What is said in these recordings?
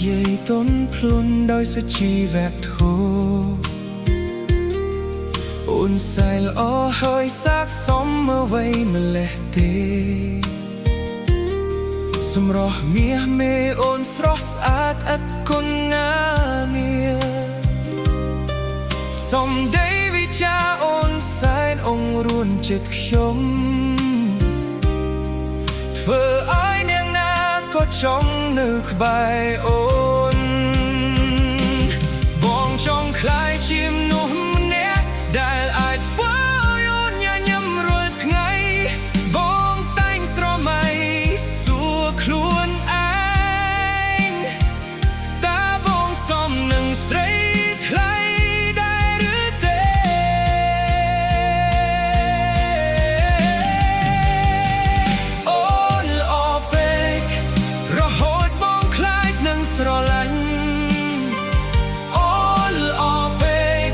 យាយទន់ភ្លន់ដោយសុជីវៈធម៌អូនសែលអហើយសាកសមអ្វីម្លេះទេសម្រស់មាសមេអូនស្រស់ស្អាតឥតគុណណាមាសំដីវិចាអូនសែនអង្រួនចិត្តខ្ញុំធ្វើឲ្យនាងណាក៏ចង់នៅក្បែរអូនបងចង់ក្លាយជាមនុស្សម្នាក់ដែលអាចធ្វើឲ្យអូនញញឹមរាល់ថ្ងៃបងតែងស្រមៃសួរខ្លួនឯងតើបងសមនឹងស្រីថ្លៃដែរឬទេអូនល្អពេករហូតបងខ្លាចនឹងស្រឡាញ់អូនល្អពេក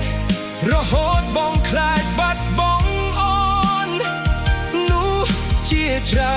រហូតបងខ្លាចបាត់បង់អូននោះជាច្រើន